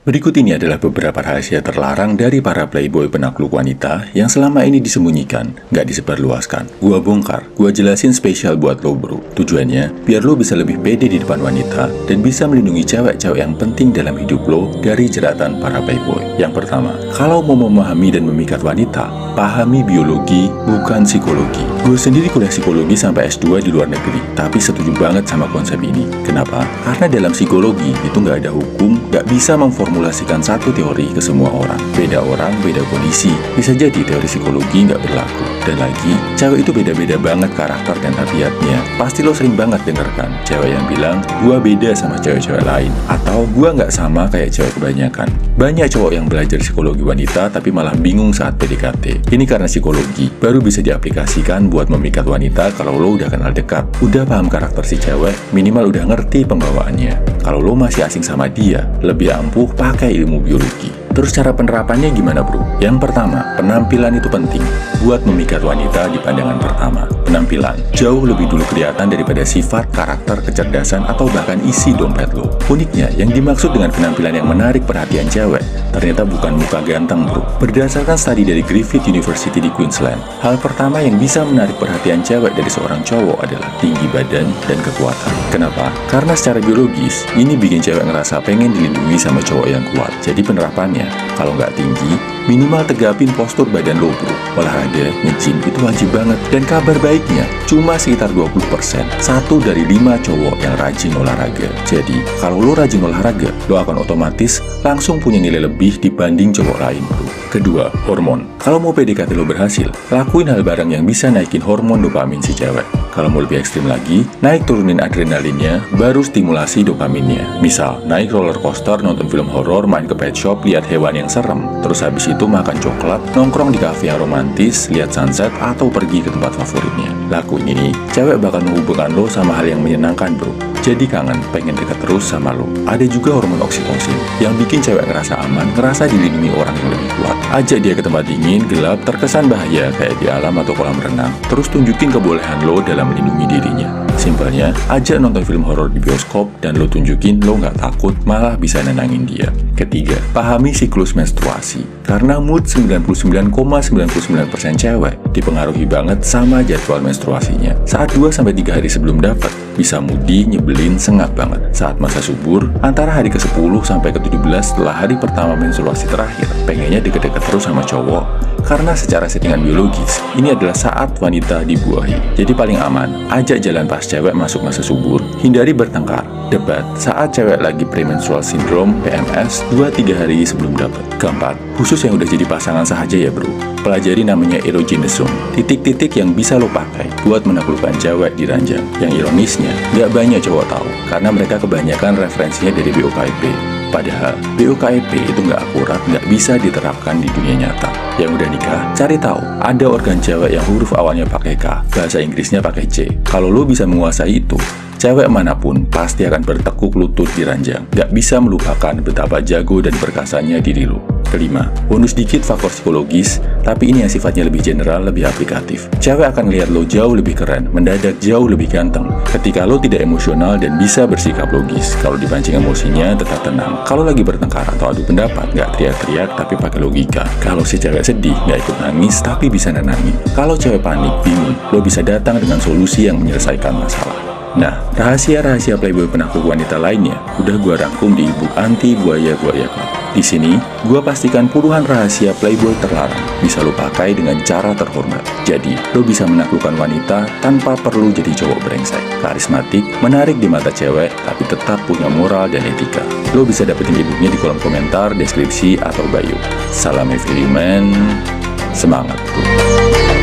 Berikut ini adalah beberapa rahasia terlarang dari para playboy penakluk wanita yang selama ini disembunyikan, nggak disebarluaskan. Gua bongkar, gua jelasin spesial buat lo bro. Tujuannya, biar lo bisa lebih pede di depan wanita dan bisa melindungi cewek-cewek yang penting dalam hidup lo dari jeratan para playboy. Yang pertama, kalau mau memahami dan memikat wanita, pahami biologi, bukan psikologi. Gue sendiri kuliah psikologi sampai S2 di luar negeri, tapi setuju banget sama konsep ini. Kenapa? Karena dalam psikologi itu nggak ada hukum, nggak bisa memformulasikan satu teori ke semua orang. Beda orang, beda kondisi. Bisa jadi teori psikologi nggak berlaku. Dan lagi, cewek itu beda-beda banget karakter dan tabiatnya. Pasti lo sering banget denger kan, cewek yang bilang, gua beda sama cewek-cewek lain. Atau gua nggak sama kayak cewek kebanyakan. Banyak cowok yang belajar psikologi wanita tapi malah bingung saat PDKT. Ini karena psikologi baru bisa diaplikasikan buat memikat wanita kalau lo udah kenal dekat, udah paham karakter si cewek, minimal udah ngerti pembawaannya. Kalau lo masih asing sama dia, lebih ampuh pakai ilmu biologi. Terus cara penerapannya gimana bro? Yang pertama, penampilan itu penting buat memikat wanita di pandangan pertama. Penampilan jauh lebih dulu kelihatan daripada sifat, karakter, kecerdasan, atau bahkan isi dompet lo. Uniknya, yang dimaksud dengan penampilan yang menarik perhatian cewek ternyata bukan muka ganteng bro. Berdasarkan studi dari Griffith University di Queensland, hal pertama yang bisa menarik perhatian cewek dari seorang cowok adalah tinggi badan dan kekuatan. Kenapa? Karena secara biologis, ini bikin cewek ngerasa pengen dilindungi sama cowok yang kuat. Jadi penerapannya, kalau nggak tinggi, minimal tegapin postur badan lo bro. Olahraga, nge-gym itu wajib banget. Dan kabar baiknya, cuma sekitar 20%, 1 dari 5 cowok yang rajin olahraga. Jadi, kalau lo rajin olahraga, lo akan otomatis langsung punya nilai lebih dibanding cowok lain bro. Kedua, hormon. Kalau mau PDKT lo berhasil, lakuin hal bareng yang bisa naikin hormon dopamin si cewek. Kalau mau lebih ekstrim lagi, naik turunin adrenalinnya, baru stimulasi dopaminnya. Misal, naik roller coaster, nonton film horor, main ke pet shop, lihat hewan yang serem. Terus habis itu makan coklat, nongkrong di kafe yang romantis, lihat sunset, atau pergi ke tempat favoritnya. Lakuin ini, cewek bakal menghubungkan lo sama hal yang menyenangkan bro. Jadi kangen, pengen deket terus sama lo. Ada juga hormon oksitosin, yang bikin cewek ngerasa aman, ngerasa dilindungi orang yang lebih kuat. Ajak dia ke tempat dingin, gelap, terkesan bahaya kayak di alam atau kolam renang. Terus tunjukin kebolehan lo dalam melindungi dirinya. Simpelnya, ajak nonton film horor di bioskop dan lo tunjukin lo nggak takut, malah bisa nenangin dia. Ketiga, pahami siklus menstruasi. Karena mood 99,99% cewek dipengaruhi banget sama jadwal menstruasinya. Saat 2-3 hari sebelum dapat, bisa moody, nyebelin, sengak banget. Saat masa subur, antara hari ke-10 sampai ke-17 setelah hari pertama menstruasi terakhir, pengennya deket-deket terus sama cowok. Karena secara settingan biologis, ini adalah saat wanita dibuahi. Jadi paling aman, ajak jalan pas cewek masuk masa subur, hindari bertengkar, debat saat cewek lagi premenstrual syndrome PMS 2-3 hari sebelum dapat. Keempat, khusus yang udah jadi pasangan saja ya bro, pelajari namanya erogenous zone, titik-titik yang bisa lo pakai buat menaklukkan cewek di ranjang. Yang ironisnya, nggak banyak cowok tahu, karena mereka kebanyakan referensinya dari BOKIP. Padahal, BOKIP itu nggak akurat, nggak bisa diterapkan di dunia nyata. Yang udah nikah, cari tahu, ada organ cewek yang huruf awalnya pakai K, bahasa Inggrisnya pakai C. Kalau lo bisa menguasai itu, cewek manapun pasti akan bertekuk lutut di ranjang. Nggak bisa melupakan betapa jago dan perkasanya diri lo. Kelima, bonus dikit faktor psikologis, tapi ini yang sifatnya lebih general, lebih aplikatif. Cewek akan lihat lo jauh lebih keren, mendadak jauh lebih ganteng, ketika lo tidak emosional dan bisa bersikap logis. Kalau dipancing emosinya, tetap tenang. Kalau lagi bertengkar atau adu pendapat, nggak teriak-teriak tapi pakai logika. Kalau si cewek sedih, nggak ikut nangis tapi bisa nenangin. Kalau cewek panik, bingung, lo bisa datang dengan solusi yang menyelesaikan masalah. Nah, rahasia-rahasia playboy penakluk wanita lainnya udah gua rangkum di e-book Anti Buaya Buaya Club. Di sini, gua pastikan puluhan rahasia playboy terlarang bisa lo pakai dengan cara terhormat. Jadi, lo bisa menaklukkan wanita tanpa perlu jadi cowok brengsek, karismatik, menarik di mata cewek, tapi tetap punya moral dan etika. Lo bisa dapetin e-booknya di kolom komentar, deskripsi, atau bio. Salam every man, semangat bro.